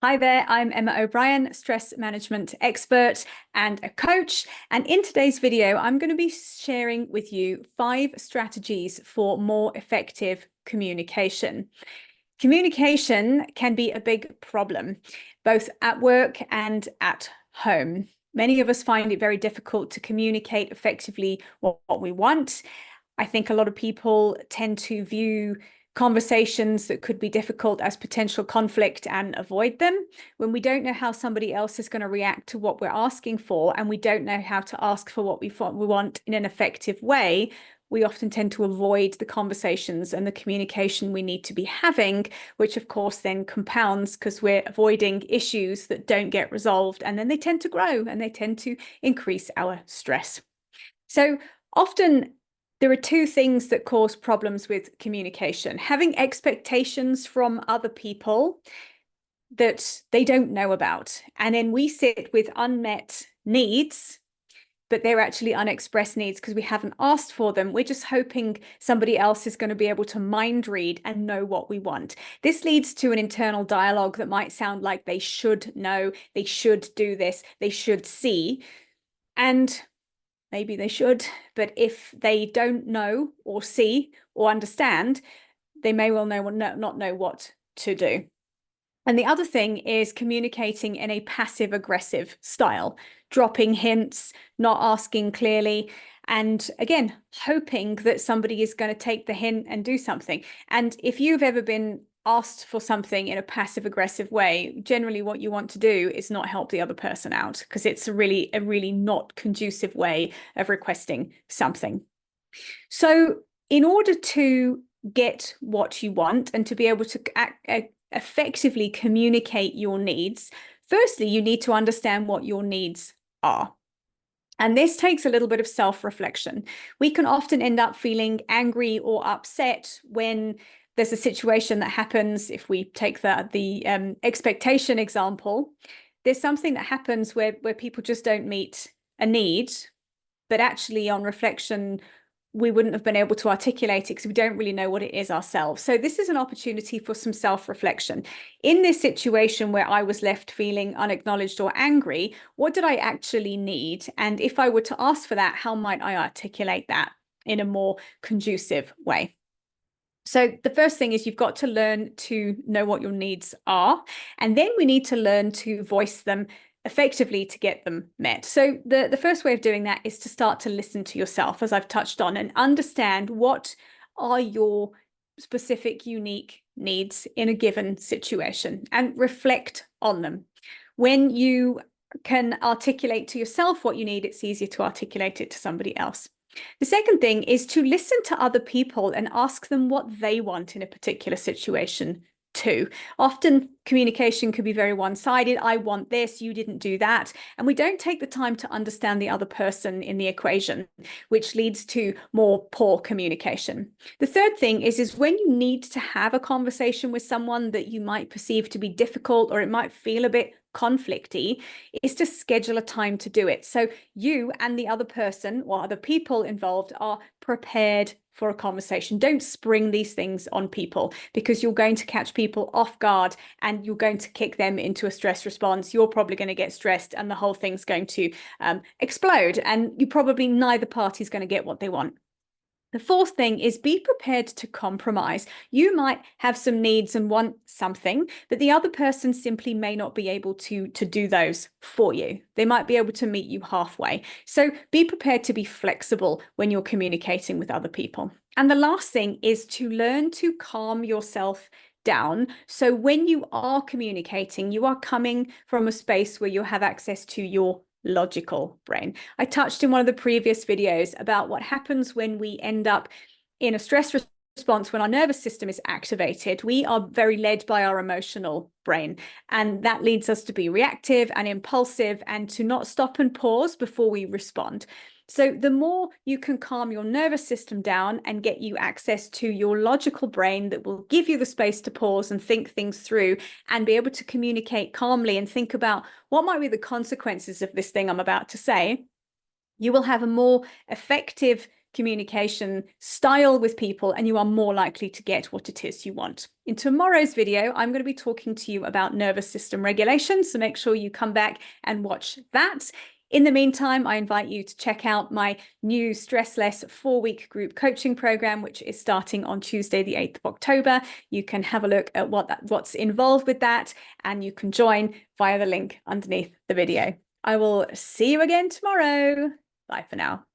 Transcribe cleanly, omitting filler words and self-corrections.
Hi there, I'm Emma O'Brien, stress management expert and a coach. And in today's video, I'm going to be sharing with you 5 strategies for more effective communication. Communication can be a big problem, both at work and at home. Many of us find it very difficult to communicate effectively what we want. I think a lot of people tend to view conversations that could be difficult as potential conflict and avoid them when we don't know how somebody else is going to react to what we're asking for, and we don't know how to ask for what we want in an effective way. We often tend to avoid the conversations and the communication we need to be having, which of course then compounds because we're avoiding issues that don't get resolved, and then they tend to grow and they tend to increase our stress. So often there are 2 things that cause problems with communication: having expectations from other people that they don't know about. And then we sit with unmet needs, but they're actually unexpressed needs because we haven't asked for them. We're just hoping somebody else is going to be able to mind read and know what we want. This leads to an internal dialogue that might sound like they should know, they should do this, they should see. And maybe they should, but if they don't know or see or understand, they may well not know what to do. And the other thing is communicating in a passive aggressive style, dropping hints, not asking clearly, and again, hoping that somebody is going to take the hint and do something. And if you've ever been asked for something in a passive aggressive way, generally what you want to do is not help the other person out, because it's a really not conducive way of requesting something. So in order to get what you want and to be able to effectively communicate your needs, firstly, you need to understand what your needs are. And this takes a little bit of self-reflection. We can often end up feeling angry or upset when there's a situation that happens. If we take the expectation example, there's something that happens where people just don't meet a need, but actually on reflection, we wouldn't have been able to articulate it because we don't really know what it is ourselves. So this is an opportunity for some self-reflection. In this situation where I was left feeling unacknowledged or angry, what did I actually need? And if I were to ask for that, how might I articulate that in a more conducive way? So the first thing is you've got to learn to know what your needs are, and then we need to learn to voice them effectively to get them met. So the first way of doing that is to start to listen to yourself, as I've touched on, and understand what are your specific, unique needs in a given situation and reflect on them. When you can articulate to yourself what you need, it's easier to articulate it to somebody else. The second thing is to listen to other people and ask them what they want in a particular situation too. Often communication can be very one-sided. I want this, you didn't do that. And we don't take the time to understand the other person in the equation, which leads to more poor communication. The third thing is when you need to have a conversation with someone that you might perceive to be difficult, or it might feel a bit conflicty, is to schedule a time to do it. So you and the other person or other people involved are prepared for a conversation. Don't spring these things on people, because you're going to catch people off guard and you're going to kick them into a stress response. You're probably going to get stressed and the whole thing's going to explode, and you probably neither party is going to get what they want. The fourth thing is be prepared to compromise. You might have some needs and want something, but the other person simply may not be able to do those for you. They might be able to meet you halfway. So be prepared to be flexible when you're communicating with other people. And the last thing is to learn to calm yourself down. So when you are communicating, you are coming from a space where you have access to your logical brain. I touched in one of the previous videos about what happens when we end up in a stress response. When our nervous system is activated, we are very led by our emotional brain, and that leads us to be reactive and impulsive and to not stop and pause before we respond. So the more you can calm your nervous system down and get you access to your logical brain that will give you the space to pause and think things through and be able to communicate calmly and think about what might be the consequences of this thing I'm about to say, you will have a more effective communication style with people, and you are more likely to get what it is you want. In tomorrow's video, I'm going to be talking to you about nervous system regulation, so make sure you come back and watch that. In the meantime, I invite you to check out my new Stressless 4-week group coaching program, which is starting on Tuesday, the 8th of October. You can have a look at what's involved with that, and you can join via the link underneath the video. I will see you again tomorrow. Bye for now.